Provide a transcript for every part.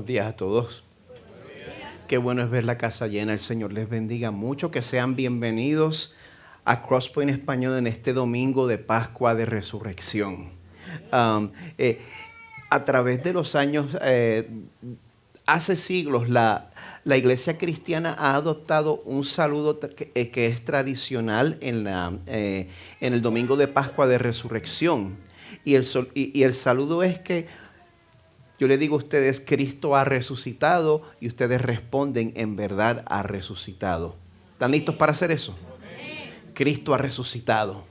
Buenos días a todos. Qué bueno es ver la casa llena. El Señor les bendiga mucho. Que sean bienvenidos a Crosspoint Español en este domingo de Pascua de Resurrección. Um, eh, a través de los años, hace siglos, la iglesia cristiana ha adoptado un saludo que es tradicional en el domingo de Pascua de Resurrección. Y el saludo es que yo le digo a ustedes, Cristo ha resucitado, y ustedes responden, en verdad ha resucitado. ¿Están listos para hacer eso? Cristo ha resucitado.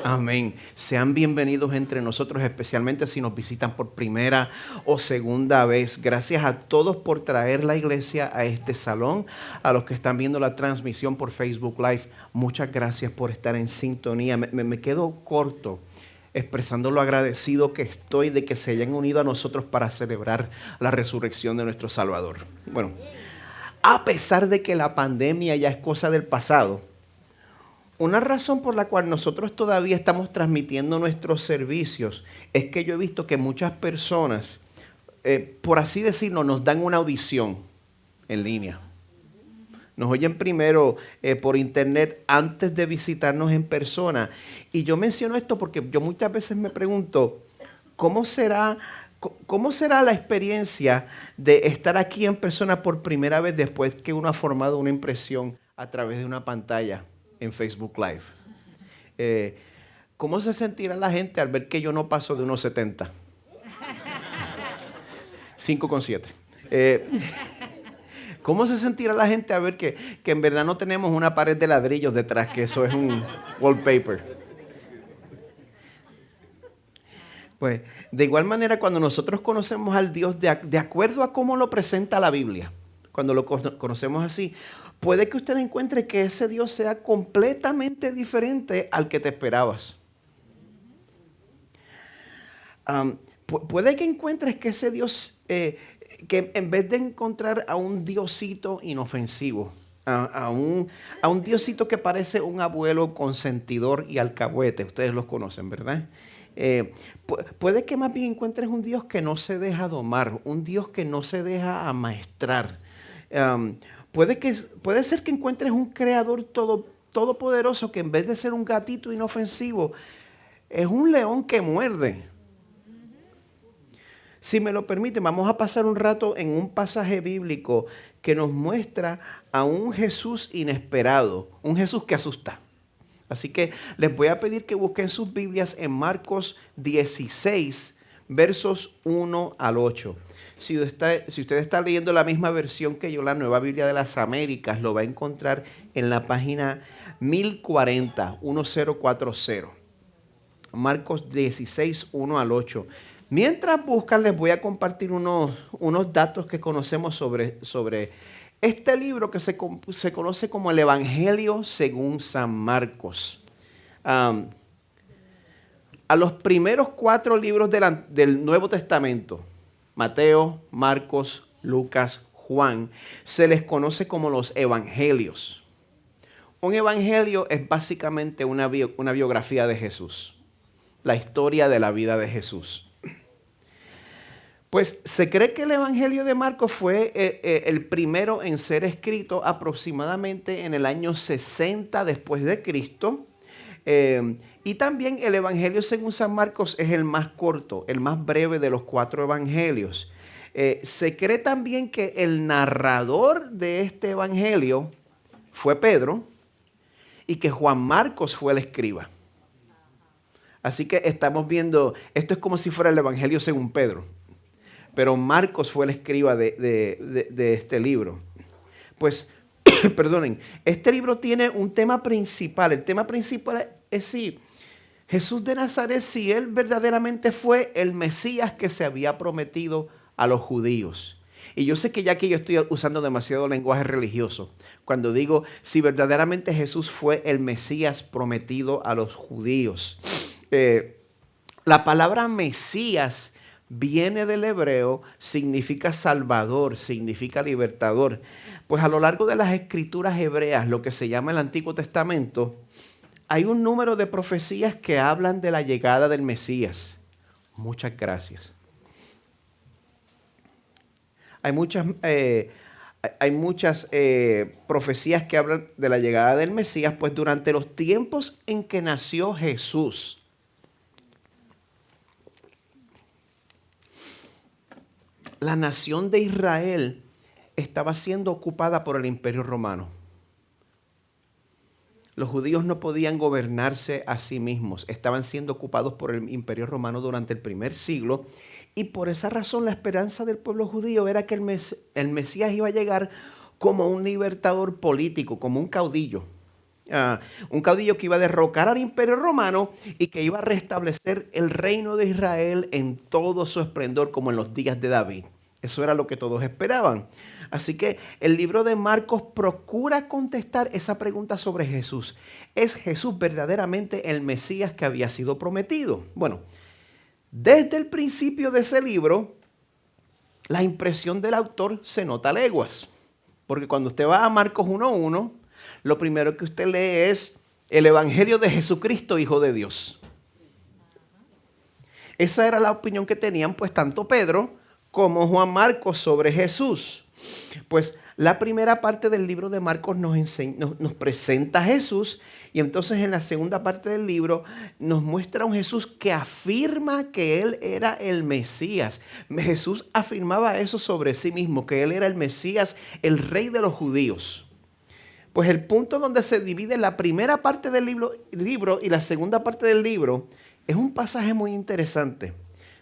Amén. Sean bienvenidos entre nosotros, especialmente si nos visitan por primera o segunda vez. Gracias a todos por traer la iglesia a este salón. A los que están viendo la transmisión por Facebook Live, muchas gracias por estar en sintonía. Me quedo corto expresando lo agradecido que estoy de que se hayan unido a nosotros para celebrar la resurrección de nuestro Salvador. Bueno, a pesar de que la pandemia ya es cosa del pasado, una razón por la cual nosotros todavía estamos transmitiendo nuestros servicios es que yo he visto que muchas personas, por así decirlo, nos dan una audición en línea. Nos oyen primero por internet antes de visitarnos en persona. Y yo menciono esto porque yo muchas veces me pregunto, ¿cómo será la experiencia de estar aquí en persona por primera vez después que uno ha formado una impresión a través de una pantalla en Facebook Live? ¿Cómo se sentirá la gente al ver que yo no paso de unos 70? 5,7. ¿Cómo se sentirá la gente a ver que en verdad no tenemos una pared de ladrillos detrás, que eso es un wallpaper? Pues, de igual manera, cuando nosotros conocemos al Dios de acuerdo a cómo lo presenta la Biblia, cuando lo conocemos así, puede que usted encuentre que ese Dios sea completamente diferente al que te esperabas. Puede que encuentres que ese Dios, que en vez de encontrar a un diosito inofensivo, a un diosito que parece un abuelo consentidor y alcahuete, ustedes los conocen, ¿verdad? Puede que más bien encuentres un Dios que no se deja domar, un Dios que no se deja amaestrar. Puede ser que encuentres un creador todopoderoso que en vez de ser un gatito inofensivo, es un león que muerde. Si me lo permiten, vamos a pasar un rato en un pasaje bíblico que nos muestra a un Jesús inesperado, un Jesús que asusta. Así que les voy a pedir que busquen sus Biblias en Marcos 16, versos 1 al 8. Si usted está leyendo la misma versión que yo, la Nueva Biblia de las Américas, lo va a encontrar en la página 1040. Marcos 16, 1 al 8. Mientras buscan, les voy a compartir unos datos que conocemos sobre este libro que se conoce como el Evangelio según San Marcos. A los primeros 4 libros del Nuevo Testamento, Mateo, Marcos, Lucas, Juan, se les conoce como los evangelios. Un evangelio es básicamente una biografía de Jesús, la historia de la vida de Jesús. Pues se cree que el Evangelio de Marcos fue el primero en ser escrito aproximadamente en el año 60 después de Cristo. Y también el Evangelio según San Marcos es el más corto, el más breve de los 4 evangelios. Se cree también que el narrador de este evangelio fue Pedro y que Juan Marcos fue el escriba. Así que estamos viendo, esto es como si fuera el Evangelio según Pedro. Pero Marcos fue el escriba de este libro. Pues, perdonen, este libro tiene un tema principal. El tema principal es si Jesús de Nazaret, si él verdaderamente fue el Mesías que se había prometido a los judíos. Y yo sé que ya que yo estoy usando demasiado lenguaje religioso, cuando digo si verdaderamente Jesús fue el Mesías prometido a los judíos. La palabra Mesías viene del hebreo, significa salvador, significa libertador. Pues a lo largo de las escrituras hebreas, lo que se llama el Antiguo Testamento, hay un número de profecías que hablan de la llegada del Mesías. Muchas gracias. hay muchas profecías que hablan de la llegada del Mesías, pues durante los tiempos en que nació Jesús, la nación de Israel estaba siendo ocupada por el Imperio Romano. Los judíos no podían gobernarse a sí mismos, estaban siendo ocupados por el Imperio Romano durante el primer siglo, y por esa razón la esperanza del pueblo judío era que el Mesías iba a llegar como un libertador político, como un caudillo. Un caudillo que iba a derrocar al Imperio Romano y que iba a restablecer el reino de Israel en todo su esplendor, como en los días de David. Eso era lo que todos esperaban. Así que el libro de Marcos procura contestar esa pregunta sobre Jesús. ¿Es Jesús verdaderamente el Mesías que había sido prometido? Bueno, desde el principio de ese libro, la impresión del autor se nota a leguas. Porque cuando usted va a Marcos 1:1, lo primero que usted lee es el Evangelio de Jesucristo, Hijo de Dios. Esa era la opinión que tenían pues tanto Pedro como Juan Marcos sobre Jesús. Pues la primera parte del libro de Marcos nos presenta a Jesús, y entonces en la segunda parte del libro nos muestra a un Jesús que afirma que Él era el Mesías. Jesús afirmaba eso sobre sí mismo, que Él era el Mesías, el Rey de los judíos. Pues el punto donde se divide la primera parte del libro y la segunda parte del libro es un pasaje muy interesante,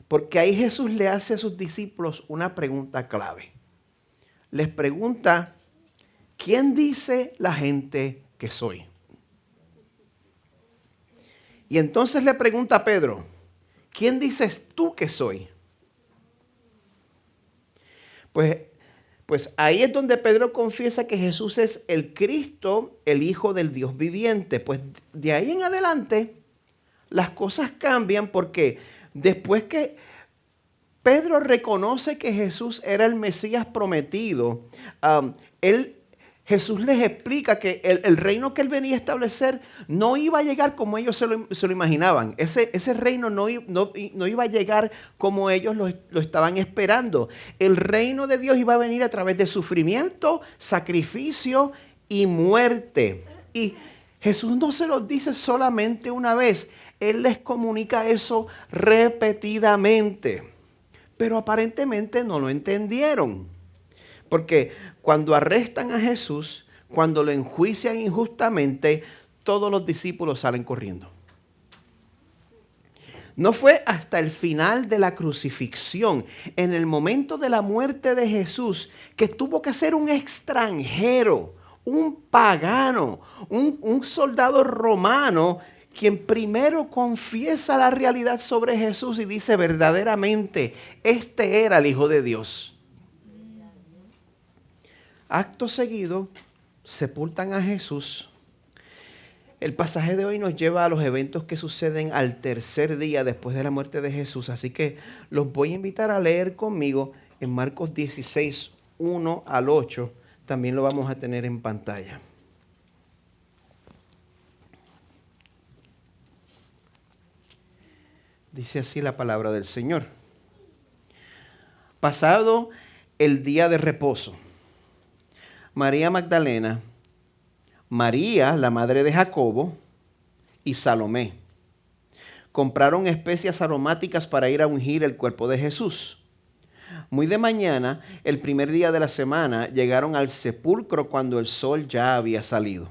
porque ahí Jesús le hace a sus discípulos una pregunta clave. Les pregunta, ¿quién dice la gente que soy? Y entonces le pregunta a Pedro, ¿quién dices tú que soy? Pues ahí es donde Pedro confiesa que Jesús es el Cristo, el Hijo del Dios viviente. Pues de ahí en adelante las cosas cambian, porque después que Pedro reconoce que Jesús era el Mesías prometido, Jesús les explica que el reino que él venía a establecer no iba a llegar como ellos se lo imaginaban. Ese reino no iba a llegar como ellos lo estaban esperando. El reino de Dios iba a venir a través de sufrimiento, sacrificio y muerte. Y Jesús no se los dice solamente una vez. Él les comunica eso repetidamente. Pero aparentemente no lo entendieron. Porque cuando arrestan a Jesús, cuando lo enjuician injustamente, todos los discípulos salen corriendo. No fue hasta el final de la crucifixión, en el momento de la muerte de Jesús, que tuvo que ser un extranjero, un pagano, un soldado romano, quien primero confiesa la realidad sobre Jesús y dice verdaderamente, este era el Hijo de Dios. Acto seguido, sepultan a Jesús. El pasaje de hoy nos lleva a los eventos que suceden al tercer día después de la muerte de Jesús. Así que los voy a invitar a leer conmigo en Marcos 16, 1 al 8. También lo vamos a tener en pantalla. Dice así la palabra del Señor. Pasado el día de reposo, María Magdalena, María, la madre de Jacobo, y Salomé compraron especias aromáticas para ir a ungir el cuerpo de Jesús. Muy de mañana, el primer día de la semana, llegaron al sepulcro cuando el sol ya había salido.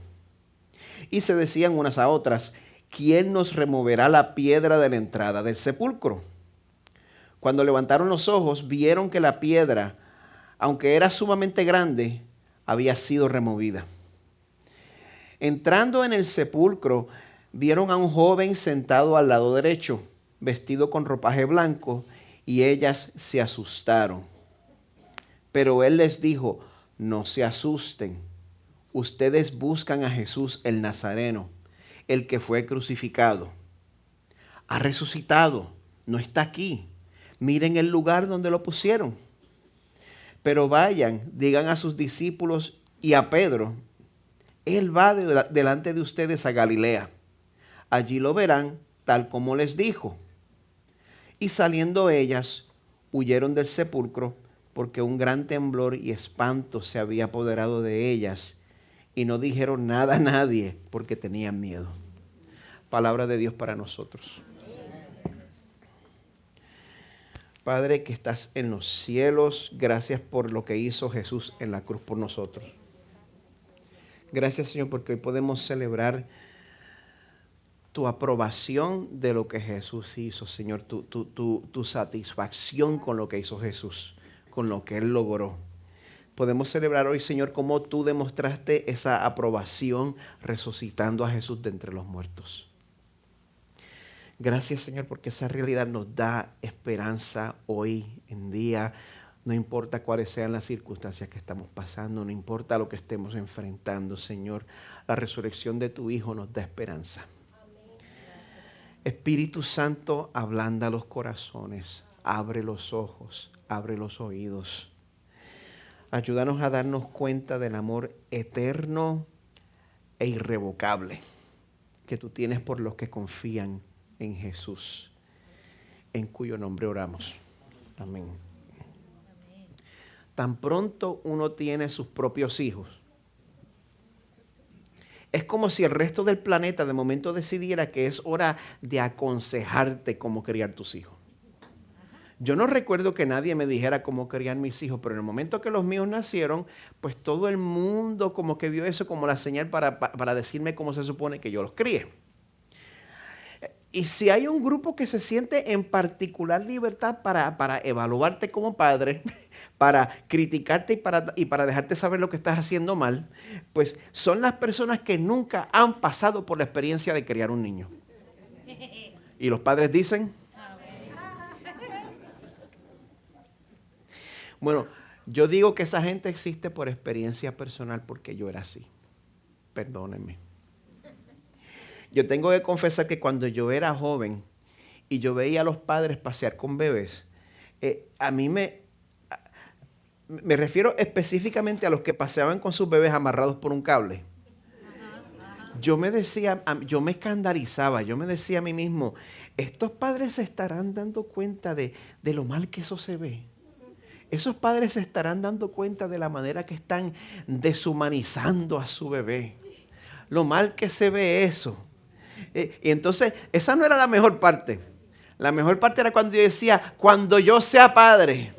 Y se decían unas a otras, ¿quién nos removerá la piedra de la entrada del sepulcro? Cuando levantaron los ojos, vieron que la piedra, aunque era sumamente grande, había sido removida. Entrando en el sepulcro, vieron a un joven sentado al lado derecho, vestido con ropaje blanco, y ellas se asustaron. Pero él les dijo, no se asusten. Ustedes buscan a Jesús el Nazareno, el que fue crucificado. Ha resucitado, no está aquí. Miren el lugar donde lo pusieron. Pero vayan, digan a sus discípulos y a Pedro, Él va delante de ustedes a Galilea. Allí lo verán tal como les dijo. Y saliendo ellas, huyeron del sepulcro porque un gran temblor y espanto se había apoderado de ellas y no dijeron nada a nadie porque tenían miedo. Palabra de Dios para nosotros. Padre que estás en los cielos, gracias por lo que hizo Jesús en la cruz por nosotros. Gracias, Señor, porque hoy podemos celebrar tu aprobación de lo que Jesús hizo, Señor, tu satisfacción con lo que hizo Jesús, con lo que Él logró. Podemos celebrar hoy, Señor, cómo tú demostraste esa aprobación resucitando a Jesús de entre los muertos. Gracias, Señor, porque esa realidad nos da esperanza hoy en día. No importa cuáles sean las circunstancias que estamos pasando, no importa lo que estemos enfrentando, Señor. La resurrección de tu Hijo nos da esperanza. Espíritu Santo, ablanda los corazones, abre los ojos, abre los oídos. Ayúdanos a darnos cuenta del amor eterno e irrevocable que tú tienes por los que confían en Jesús, en cuyo nombre oramos. Amén. Tan pronto uno tiene sus propios hijos, es como si el resto del planeta de momento decidiera que es hora de aconsejarte cómo criar tus hijos. Yo no recuerdo que nadie me dijera cómo criar mis hijos, pero en el momento que los míos nacieron, pues todo el mundo como que vio eso como la señal para decirme cómo se supone que yo los críe. Y si hay un grupo que se siente en particular libertad para evaluarte como padre, para criticarte y para dejarte saber lo que estás haciendo mal, pues son las personas que nunca han pasado por la experiencia de criar un niño. Y los padres dicen, bueno, yo digo que esa gente existe por experiencia personal porque yo era así. Perdónenme. Yo tengo que confesar que cuando yo era joven y yo veía a los padres pasear con bebés, a mí me refiero específicamente a los que paseaban con sus bebés amarrados por un cable. Yo me escandalizaba, yo me decía a mí mismo, estos padres se estarán dando cuenta de lo mal que eso se ve. Esos padres se estarán dando cuenta de la manera que están deshumanizando a su bebé. Lo mal que se ve eso. Y entonces, esa no era la mejor parte. La mejor parte era cuando yo decía, cuando yo sea padre.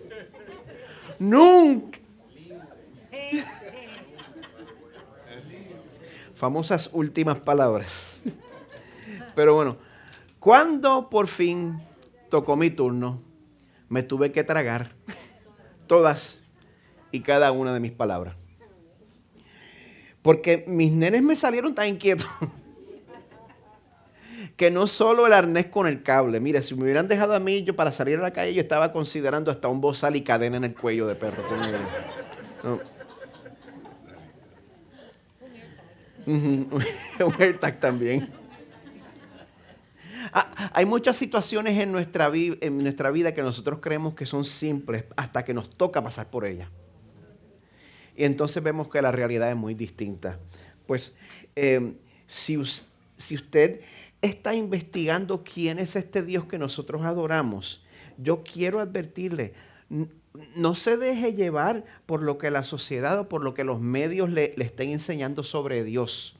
Nunca. Famosas últimas palabras. Pero bueno, cuando por fin tocó mi turno, me tuve que tragar todas y cada una de mis palabras. Porque mis nenes me salieron tan inquietos que no solo el arnés con el cable. Mire, si me hubieran dejado a mí, yo para salir a la calle, yo estaba considerando hasta un bozal y cadena en el cuello de perro. No. Un AirTag también. Hay muchas situaciones en nuestra vida que nosotros creemos que son simples hasta que nos toca pasar por ellas. Y entonces vemos que la realidad es muy distinta. Pues si usted está investigando quién es este Dios que nosotros adoramos, yo quiero advertirle, no se deje llevar por lo que la sociedad o por lo que los medios le estén enseñando sobre Dios.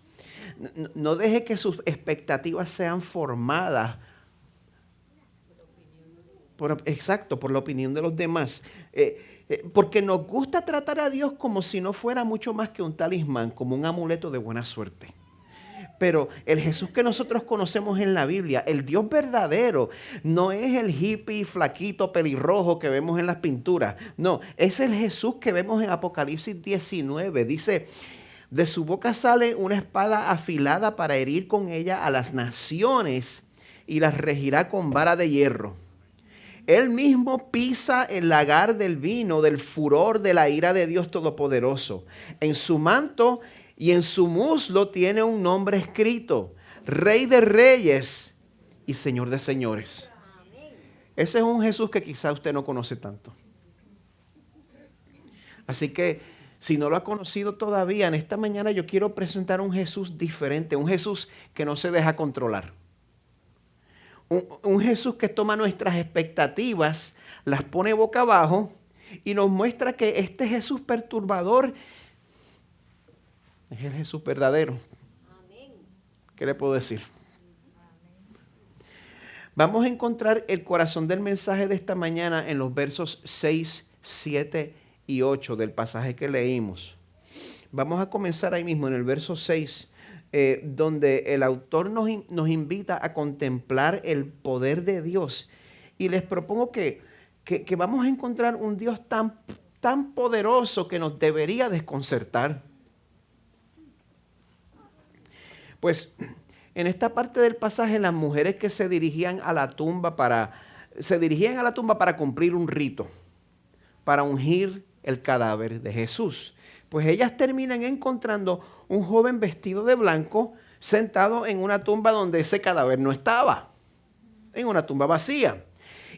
No deje que sus expectativas sean formadas por la opinión de los demás. Porque nos gusta tratar a Dios como si no fuera mucho más que un talismán, como un amuleto de buena suerte. Pero el Jesús que nosotros conocemos en la Biblia, el Dios verdadero, no es el hippie flaquito pelirrojo que vemos en las pinturas. No, es el Jesús que vemos en Apocalipsis 19. Dice, de su boca sale una espada afilada para herir con ella a las naciones y las regirá con vara de hierro. Él mismo pisa el lagar del vino, del furor de la ira de Dios Todopoderoso. En su manto y en su muslo tiene un nombre escrito, Rey de Reyes y Señor de Señores. Ese es un Jesús que quizá usted no conoce tanto. Así que si no lo ha conocido todavía, en esta mañana yo quiero presentar un Jesús diferente, un Jesús que no se deja controlar. Un Jesús que toma nuestras expectativas, las pone boca abajo y nos muestra que este Jesús perturbador es el Jesús verdadero. ¿Qué le puedo decir? Vamos a encontrar el corazón del mensaje de esta mañana en los versos 6, 7 y 8 del pasaje que leímos. Vamos a comenzar ahí mismo en el verso 6, donde el autor nos invita a contemplar el poder de Dios. Y les propongo que vamos a encontrar un Dios tan poderoso que nos debería desconcertar. Pues en esta parte del pasaje, las mujeres que se dirigían a la tumba para cumplir un rito, para ungir el cadáver de Jesús. Pues ellas terminan encontrando un joven vestido de blanco sentado en una tumba donde ese cadáver no estaba, en una tumba vacía.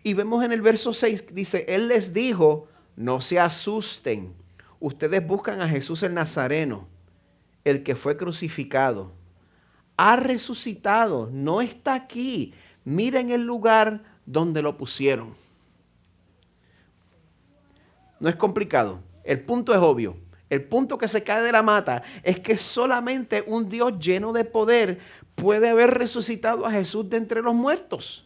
Y vemos en el verso 6, dice, Él les dijo, no se asusten, ustedes buscan a Jesús el Nazareno, el que fue crucificado. Ha resucitado, no está aquí. Miren el lugar donde lo pusieron. No es complicado. El punto es obvio. El punto que se cae de la mata es que solamente un Dios lleno de poder puede haber resucitado a Jesús de entre los muertos.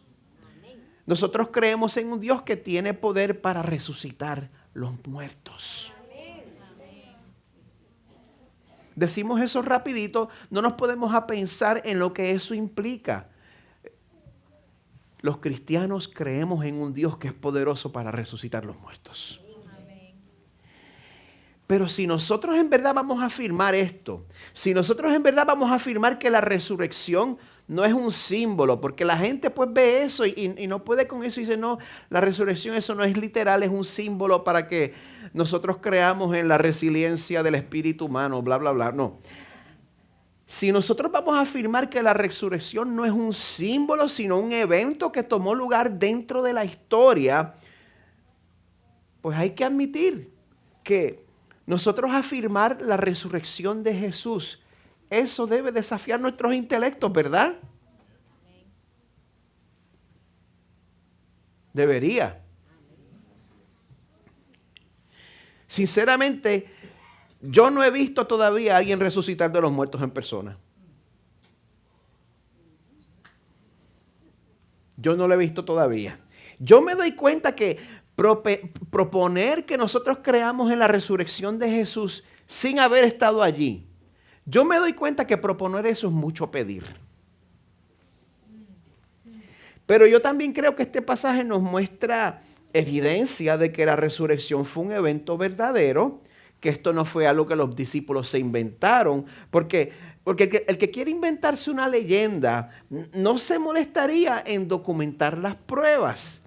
Nosotros creemos en un Dios que tiene poder para resucitar los muertos. Decimos eso rapidito, no nos podemos a pensar en lo que eso implica. Los cristianos creemos en un Dios que es poderoso para resucitar los muertos. Pero si nosotros en verdad vamos a afirmar esto, si nosotros en verdad vamos a afirmar que la resurrección no es un símbolo, porque la gente pues ve eso y no puede con eso y dice, no, la resurrección eso no es literal, es un símbolo para que nosotros creamos en la resiliencia del espíritu humano, bla, bla, bla. No. Si nosotros vamos a afirmar que la resurrección no es un símbolo, sino un evento que tomó lugar dentro de la historia, pues hay que admitir que nosotros afirmar la resurrección de Jesús, eso debe desafiar nuestros intelectos, ¿verdad? Debería. Sinceramente, yo no he visto todavía a alguien resucitar de los muertos en persona. Yo no lo he visto todavía. Yo me doy cuenta que proponer que nosotros creamos en la resurrección de Jesús sin haber estado allí, yo me doy cuenta que proponer eso es mucho pedir. Pero yo también creo que este pasaje nos muestra evidencia de que la resurrección fue un evento verdadero, que esto no fue algo que los discípulos se inventaron, porque el que quiere inventarse una leyenda no se molestaría en documentar las pruebas.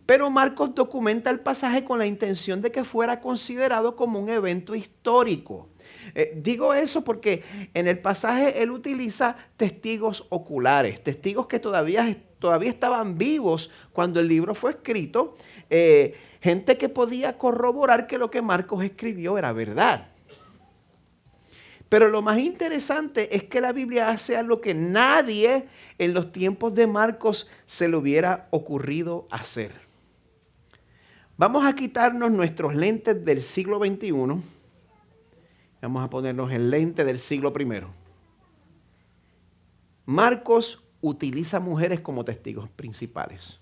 Pero Marcos documenta el pasaje con la intención de que fuera considerado como un evento histórico. Digo eso porque en el pasaje él utiliza testigos oculares, testigos que todavía estaban vivos cuando el libro fue escrito, gente que podía corroborar que lo que Marcos escribió era verdad. Pero lo más interesante es que la Biblia hace algo que nadie en los tiempos de Marcos se le hubiera ocurrido hacer. Vamos a quitarnos nuestros lentes del siglo XXI. Vamos a ponernos el lente del siglo I. Marcos utiliza mujeres como testigos principales.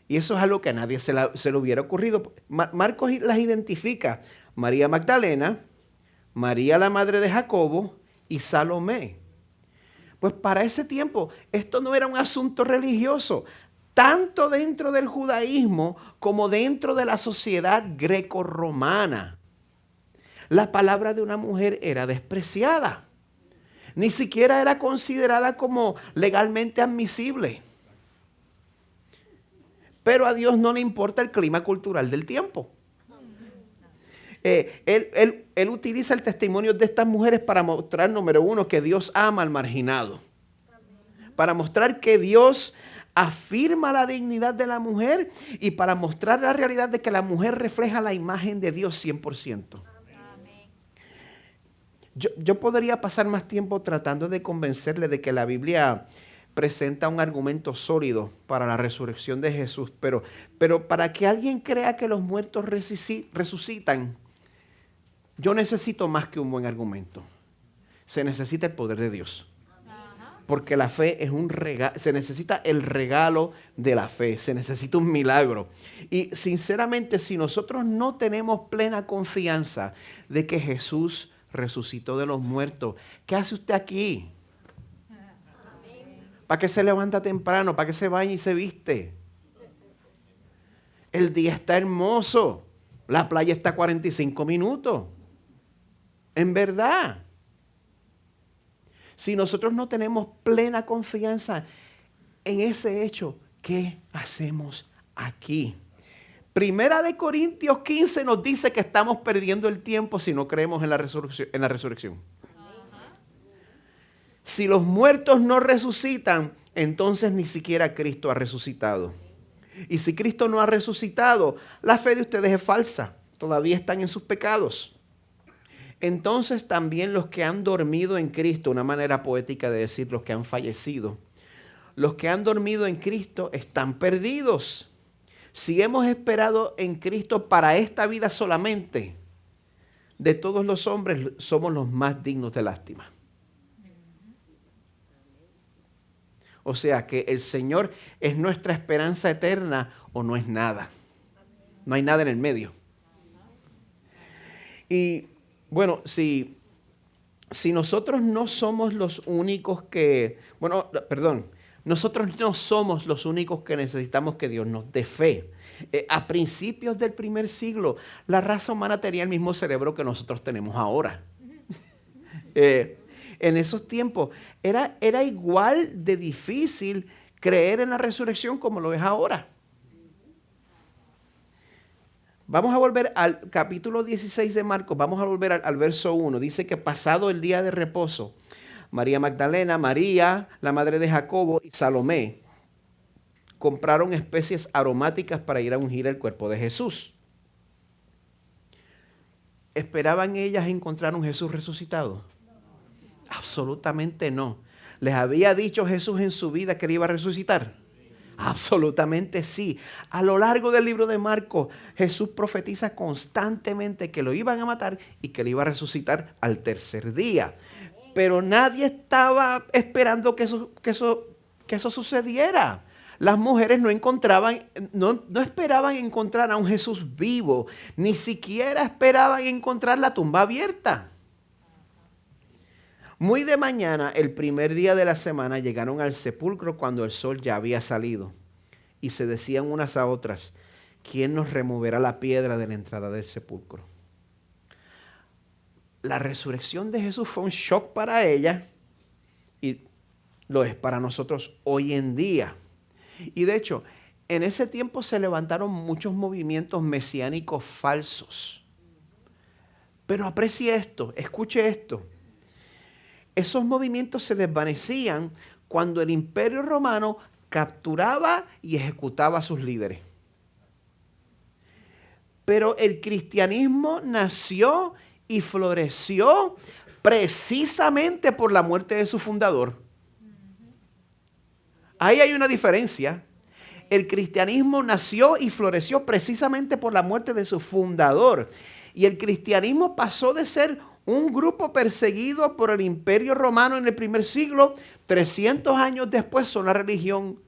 Y eso es algo que a nadie se le hubiera ocurrido. Marcos las identifica. María Magdalena, María la madre de Jacobo y Salomé. Pues para ese tiempo esto no era un asunto religioso. Tanto dentro del judaísmo como dentro de la sociedad greco-romana. La palabra de una mujer era despreciada. Ni siquiera era considerada como legalmente admisible. Pero a Dios no le importa el clima cultural del tiempo. Él utiliza el testimonio de estas mujeres para mostrar, número uno, que Dios ama al marginado. Para mostrar que Dios afirma la dignidad de la mujer y para mostrar la realidad de que la mujer refleja la imagen de Dios 100%. Yo podría pasar más tiempo tratando de convencerle de que la Biblia presenta un argumento sólido para la resurrección de Jesús, pero para que alguien crea que los muertos resucitan, yo necesito más que un buen argumento. Se necesita el poder de Dios. Porque la fe es un regalo, se necesita el regalo de la fe, se necesita un milagro. Y sinceramente, si nosotros no tenemos plena confianza de que Jesús resucitó de los muertos, ¿qué hace usted aquí? ¿Para qué se levanta temprano? ¿Para qué se baña y se viste? El día está hermoso, la playa está a 45 minutos. En verdad. Si nosotros no tenemos plena confianza en ese hecho, ¿qué hacemos aquí? Primera de Corintios 15 nos dice que estamos perdiendo el tiempo si no creemos en la resurrección. Si los muertos no resucitan, entonces ni siquiera Cristo ha resucitado. Y si Cristo no ha resucitado, la fe de ustedes es falsa. Todavía están en sus pecados. Entonces también los que han dormido en Cristo, una manera poética de decir los que han fallecido, los que han dormido en Cristo están perdidos. Si hemos esperado en Cristo para esta vida solamente, de todos los hombres somos los más dignos de lástima. O sea que el Señor es nuestra esperanza eterna o no es nada. No hay nada en el medio. Y bueno, si nosotros no somos los únicos nosotros no somos los únicos que necesitamos que Dios nos dé fe. A principios del primer siglo, la raza humana tenía el mismo cerebro que nosotros tenemos ahora. En esos tiempos era igual de difícil creer en la resurrección como lo es ahora. Vamos a volver al capítulo 16 de Marcos, vamos a volver al verso 1. Dice que pasado el día de reposo, María Magdalena, María, la madre de Jacobo y Salomé compraron especies aromáticas para ir a ungir el cuerpo de Jesús. ¿Esperaban ellas encontrar un Jesús resucitado? Absolutamente no. ¿Les había dicho Jesús en su vida que él iba a resucitar? Absolutamente sí. A lo largo del libro de Marcos, Jesús profetiza constantemente que lo iban a matar y que le iba a resucitar al tercer día. Pero nadie estaba esperando que eso sucediera. Las mujeres no esperaban encontrar a un Jesús vivo, ni siquiera esperaban encontrar la tumba abierta. Muy de mañana, el primer día de la semana, llegaron al sepulcro cuando el sol ya había salido. Y se decían unas a otras, ¿quién nos removerá la piedra de la entrada del sepulcro? La resurrección de Jesús fue un shock para ella y lo es para nosotros hoy en día. Y de hecho, en ese tiempo se levantaron muchos movimientos mesiánicos falsos. Pero aprecie esto, escuche esto. Esos movimientos se desvanecían cuando el Imperio Romano capturaba y ejecutaba a sus líderes. Pero el cristianismo nació y floreció precisamente por la muerte de su fundador. Ahí hay una diferencia. El cristianismo nació y floreció precisamente por la muerte de su fundador. Y el cristianismo pasó de ser un grupo perseguido por el Imperio Romano en el primer siglo, 300 años después son la religión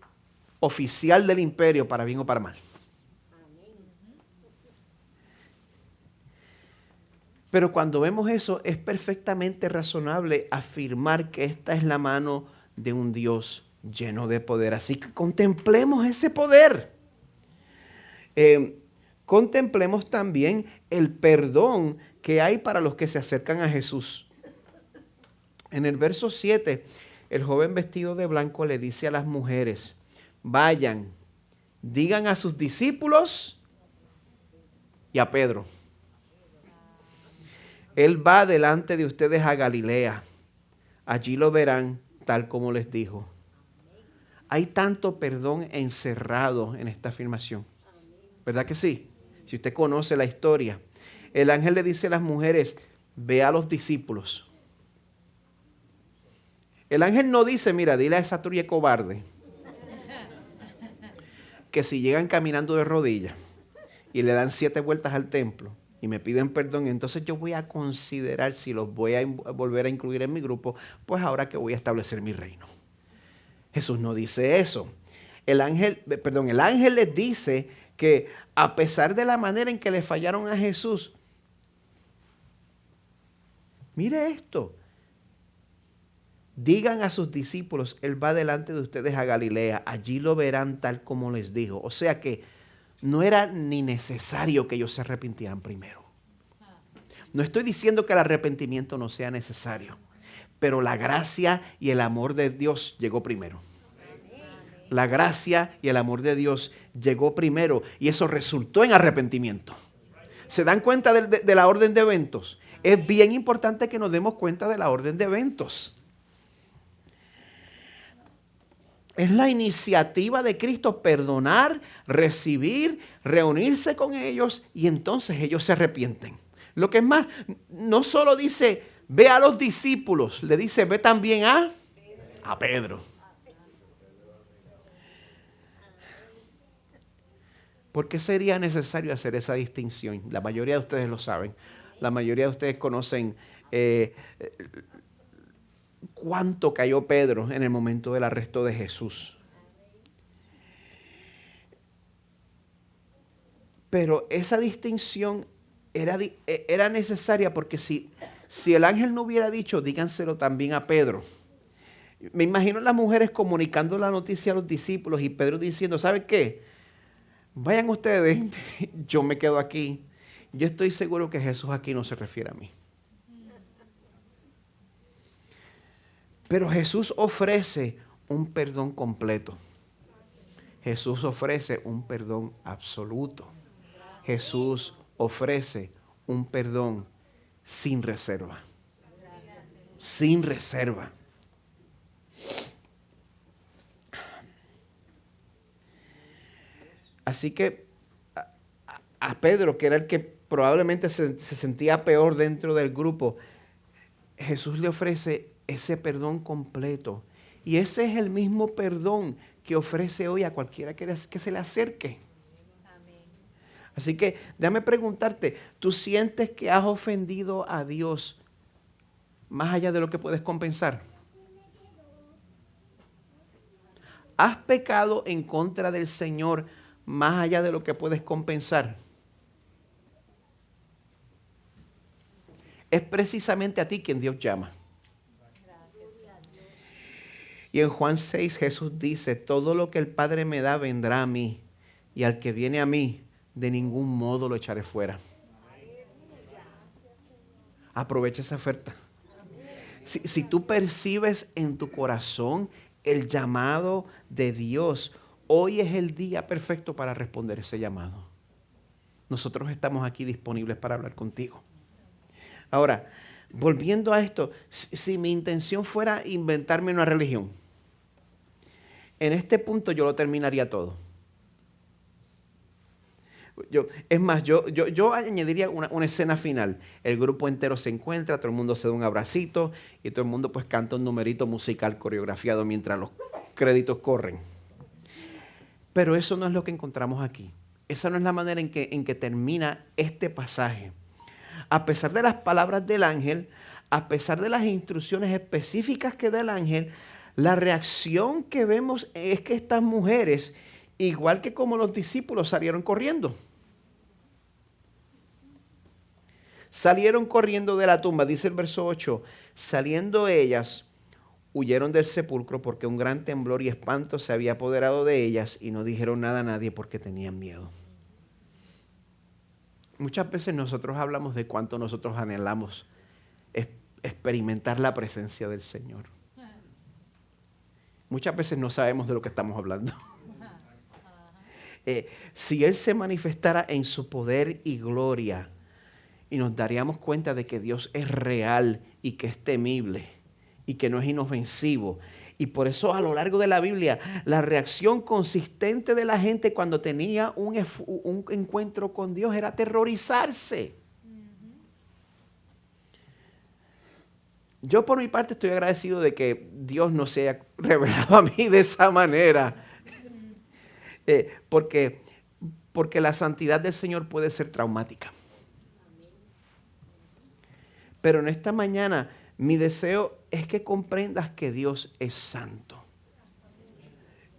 oficial del imperio, para bien o para mal. Pero cuando vemos eso, es perfectamente razonable afirmar que esta es la mano de un Dios lleno de poder. Así que contemplemos ese poder. Contemplemos también el perdón que hay para los que se acercan a Jesús. En el verso 7, el joven vestido de blanco le dice a las mujeres, vayan, digan a sus discípulos y a Pedro. Él va delante de ustedes a Galilea. Allí lo verán tal como les dijo. Hay tanto perdón encerrado en esta afirmación. ¿Verdad que sí? Si usted conoce la historia. El ángel le dice a las mujeres, ve a los discípulos. El ángel no dice, mira, dile a esa trulla cobarde que si llegan caminando de rodillas y le dan 7 vueltas al templo y me piden perdón, entonces yo voy a considerar si los voy a volver a incluir en mi grupo, pues ahora que voy a establecer mi reino. Jesús no dice eso. El ángel les dice que a pesar de la manera en que le fallaron a Jesús, mire esto, digan a sus discípulos, Él va delante de ustedes a Galilea, allí lo verán tal como les dijo. O sea que no era ni necesario que ellos se arrepintieran primero. No estoy diciendo que el arrepentimiento no sea necesario, pero la gracia y el amor de Dios llegó primero. La gracia y el amor de Dios llegó primero y eso resultó en arrepentimiento. ¿Se dan cuenta de la orden de eventos? Es bien importante que nos demos cuenta de la orden de eventos. Es la iniciativa de Cristo perdonar, recibir, reunirse con ellos y entonces ellos se arrepienten. Lo que es más, no solo dice, ve a los discípulos, le dice, ve también a Pedro. ¿Por qué sería necesario hacer esa distinción? La mayoría de ustedes lo saben. La mayoría de ustedes conocen cuánto cayó Pedro en el momento del arresto de Jesús. Pero esa distinción era necesaria porque si el ángel no hubiera dicho, díganselo también a Pedro. Me imagino las mujeres comunicando la noticia a los discípulos y Pedro diciendo, ¿sabe qué? Vayan ustedes, yo me quedo aquí. Yo estoy seguro que Jesús aquí no se refiere a mí. Pero Jesús ofrece un perdón completo. Jesús ofrece un perdón absoluto. Jesús ofrece un perdón sin reserva. Sin reserva. Así que a Pedro, que era el que probablemente se sentía peor dentro del grupo, Jesús le ofrece ese perdón completo. Y ese es el mismo perdón que ofrece hoy a cualquiera que se le acerque. Amén. Así que déjame preguntarte, ¿tú sientes que has ofendido a Dios más allá de lo que puedes compensar? ¿Has pecado en contra del Señor más allá de lo que puedes compensar? Es precisamente a ti quien Dios llama. Y en Juan 6 Jesús dice, todo lo que el Padre me da vendrá a mí, y al que viene a mí, de ningún modo lo echaré fuera. Aprovecha esa oferta. Si tú percibes en tu corazón el llamado de Dios, hoy es el día perfecto para responder ese llamado. Nosotros estamos aquí disponibles para hablar contigo. Ahora, volviendo a esto, si mi intención fuera inventarme una religión, en este punto yo lo terminaría todo. Yo añadiría una escena final. El grupo entero se encuentra, todo el mundo se da un abracito y todo el mundo pues canta un numerito musical coreografiado mientras los créditos corren. Pero eso no es lo que encontramos aquí. Esa no es la manera en que termina este pasaje. A pesar de las palabras del ángel, a pesar de las instrucciones específicas que da el ángel, la reacción que vemos es que estas mujeres, igual que como los discípulos, salieron corriendo. Salieron corriendo de la tumba, dice el verso 8, saliendo ellas, huyeron del sepulcro porque un gran temblor y espanto se había apoderado de ellas y no dijeron nada a nadie porque tenían miedo. Muchas veces nosotros hablamos de cuánto nosotros anhelamos experimentar la presencia del Señor. Muchas veces no sabemos de lo que estamos hablando. Si Él se manifestara en su poder y gloria, y nos daríamos cuenta de que Dios es real y que es temible y que no es inofensivo. Y por eso a lo largo de la Biblia, la reacción consistente de la gente cuando tenía un encuentro con Dios era aterrorizarse. Yo por mi parte estoy agradecido de que Dios no se haya revelado a mí de esa manera. Porque la santidad del Señor puede ser traumática. Pero en esta mañana mi deseo es que comprendas que Dios es santo.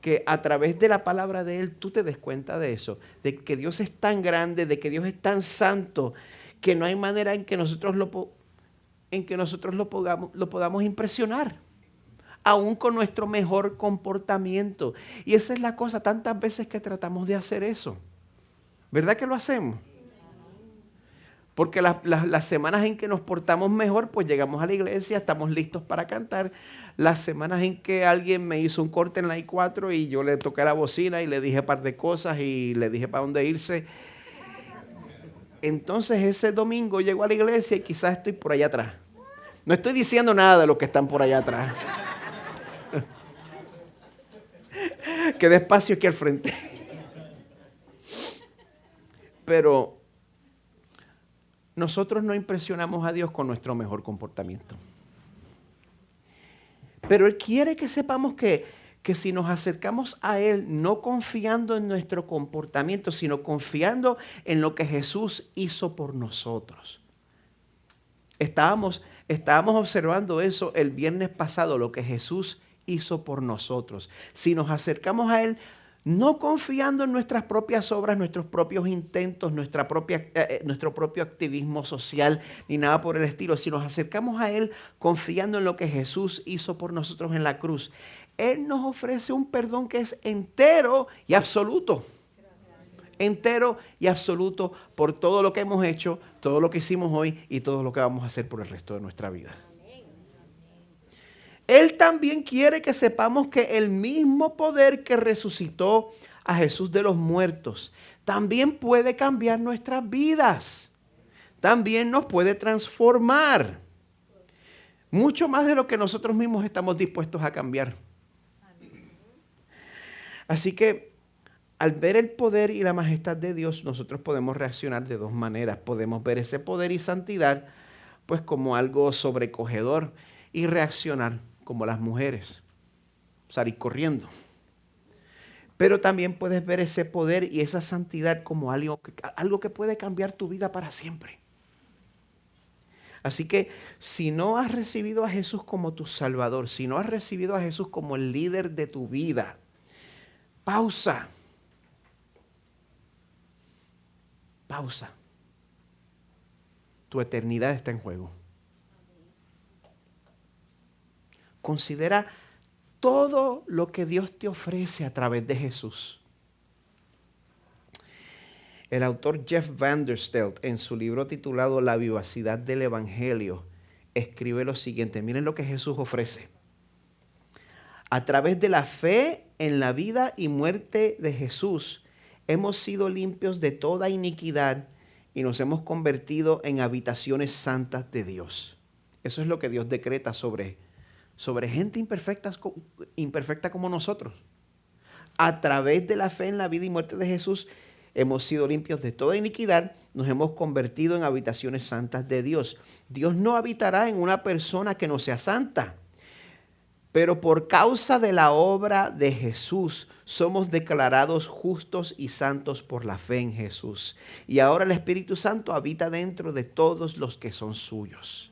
Que a través de la palabra de Él tú te des cuenta de eso. De que Dios es tan grande, de que Dios es tan santo, que no hay manera en que nosotros lo podamos impresionar. Aún con nuestro mejor comportamiento. Y esa es la cosa, tantas veces que tratamos de hacer eso. ¿Verdad que lo hacemos? Porque las semanas en que nos portamos mejor, pues llegamos a la iglesia, estamos listos para cantar. Las semanas en que alguien me hizo un corte en la I4 y yo le toqué la bocina y le dije un par de cosas y le dije para dónde irse. Entonces ese domingo llego a la iglesia y quizás estoy por allá atrás. No estoy diciendo nada de los que están por allá atrás. Quedé espacio aquí al frente. Pero nosotros no impresionamos a Dios con nuestro mejor comportamiento. Pero Él quiere que sepamos que si nos acercamos a Él no confiando en nuestro comportamiento, sino confiando en lo que Jesús hizo por nosotros. Estábamos observando eso el viernes pasado, lo que Jesús hizo por nosotros. Si nos acercamos a Él no confiando en nuestras propias obras, nuestros propios intentos, nuestro propio activismo social, ni nada por el estilo. Si nos acercamos a Él confiando en lo que Jesús hizo por nosotros en la cruz, Él nos ofrece un perdón que es entero y absoluto. Entero y absoluto por todo lo que hemos hecho, todo lo que hicimos hoy y todo lo que vamos a hacer por el resto de nuestra vida. Él también quiere que sepamos que el mismo poder que resucitó a Jesús de los muertos también puede cambiar nuestras vidas. También nos puede transformar. Mucho más de lo que nosotros mismos estamos dispuestos a cambiar. Así que al ver el poder y la majestad de Dios, nosotros podemos reaccionar de dos maneras. Podemos ver ese poder y santidad pues como algo sobrecogedor y reaccionar como las mujeres, salir corriendo. Pero también puedes ver ese poder y esa santidad como algo que puede cambiar tu vida para siempre. Así que si no has recibido a Jesús como tu Salvador, si no has recibido a Jesús como el líder de tu vida, pausa. Pausa. Tu eternidad está en juego. Considera todo lo que Dios te ofrece a través de Jesús. El autor Jeff Vanderstelt, en su libro titulado La vivacidad del Evangelio, escribe lo siguiente. Miren lo que Jesús ofrece. A través de la fe en la vida y muerte de Jesús, hemos sido limpios de toda iniquidad y nos hemos convertido en habitaciones santas de Dios. Eso es lo que Dios decreta sobre gente imperfecta como nosotros. A través de la fe en la vida y muerte de Jesús, hemos sido limpios de toda iniquidad, nos hemos convertido en habitaciones santas de Dios. Dios no habitará en una persona que no sea santa. Pero por causa de la obra de Jesús, somos declarados justos y santos por la fe en Jesús. Y ahora el Espíritu Santo habita dentro de todos los que son suyos.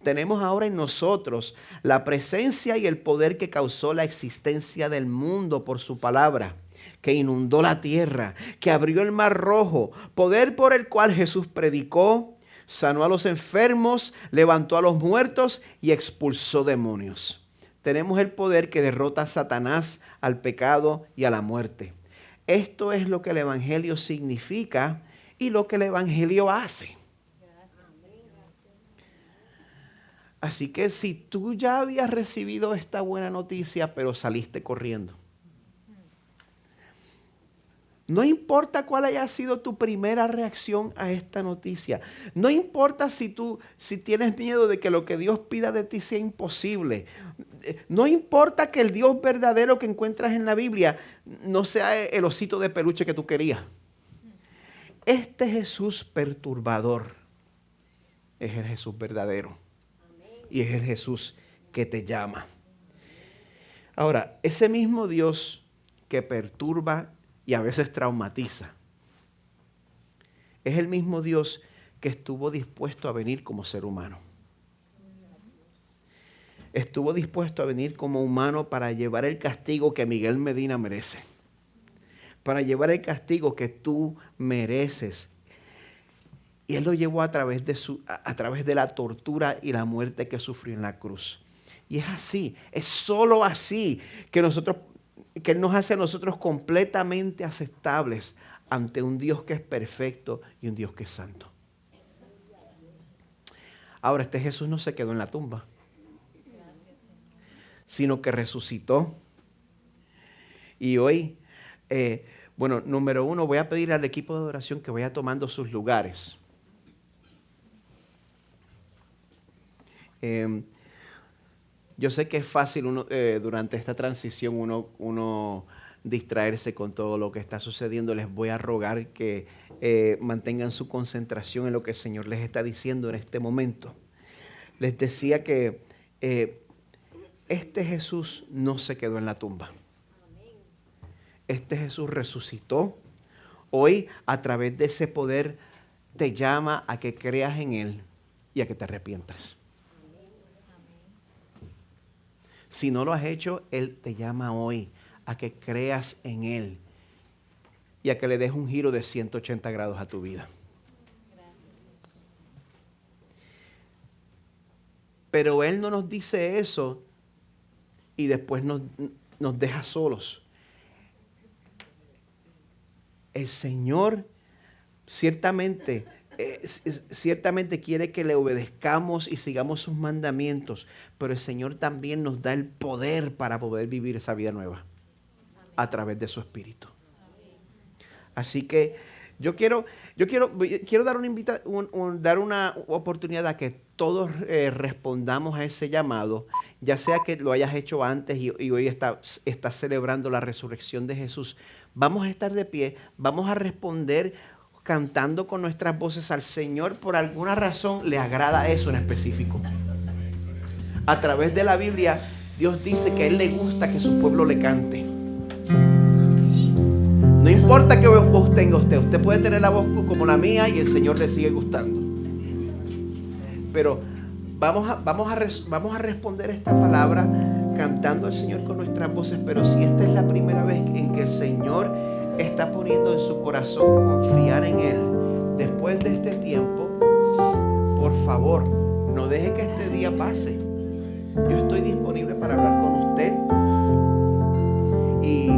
Tenemos ahora en nosotros la presencia y el poder que causó la existencia del mundo por su palabra, que inundó la tierra, que abrió el mar rojo, poder por el cual Jesús predicó, sanó a los enfermos, levantó a los muertos y expulsó demonios. Tenemos el poder que derrota a Satanás, al pecado y a la muerte. Esto es lo que el Evangelio significa y lo que el Evangelio hace. Así que si tú ya habías recibido esta buena noticia, pero saliste corriendo. No importa cuál haya sido tu primera reacción a esta noticia. No importa si tienes miedo de que lo que Dios pida de ti sea imposible. No importa que el Dios verdadero que encuentras en la Biblia no sea el osito de peluche que tú querías. Este Jesús perturbador es el Jesús verdadero. y es el Jesús que te llama. Ahora, ese mismo Dios que perturba y a veces traumatiza, es el mismo Dios que estuvo dispuesto a venir como ser humano. Estuvo dispuesto a venir como humano para llevar el castigo que Miguel Medina merece. Para llevar el castigo que tú mereces. Y Él lo llevó a través de la tortura y la muerte que sufrió en la cruz. Y es así, es solo así que Él nos hace a nosotros completamente aceptables ante un Dios que es perfecto y un Dios que es santo. Ahora, este Jesús no se quedó en la tumba, sino que resucitó. Y hoy, número uno, voy a pedir al equipo de adoración que vaya tomando sus lugares. Yo sé que es fácil durante esta transición uno distraerse con todo lo que está sucediendo. Les voy a rogar que mantengan su concentración en lo que el Señor les está diciendo en este momento. Les decía que este Jesús no se quedó en la tumba. Este Jesús resucitó. Hoy, a través de ese poder, te llama a que creas en Él y a que te arrepientas. Si no lo has hecho, Él te llama hoy a que creas en Él y a que le des un giro de 180 grados a tu vida. Pero Él no nos dice eso y después nos deja solos. El Señor ciertamente quiere que le obedezcamos y sigamos sus mandamientos, pero el Señor también nos da el poder para poder vivir esa vida nueva a través de su Espíritu. Así que yo quiero dar una oportunidad a que todos respondamos a ese llamado, ya sea que lo hayas hecho antes y hoy estás celebrando la resurrección de Jesús. Vamos a estar de pie, vamos a responder cantando con nuestras voces al Señor. Por alguna razón le agrada eso en específico. A través de la Biblia, Dios dice que a Él le gusta que su pueblo le cante. No importa qué voz tenga usted puede tener la voz como la mía y el Señor le sigue gustando. Pero vamos a responder esta palabra cantando al Señor con nuestras voces. Pero si esta es la primera vez en que el Señor está poniendo en su corazón confiar en Él, después de este tiempo, por favor, no deje que este día pase. Yo estoy disponible para hablar con usted y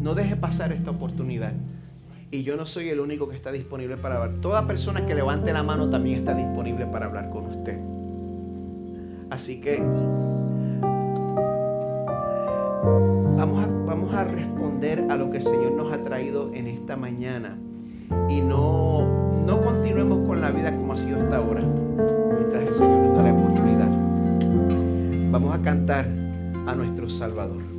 no deje pasar esta oportunidad. Y yo no soy el único que está disponible para hablar. Toda persona que levante la mano también está disponible para hablar con usted. Así que vamos a responder a lo que el Señor nos ha traído en esta mañana. Y no continuemos con la vida como ha sido hasta ahora, mientras el Señor nos da la oportunidad. Vamos a cantar a nuestro Salvador.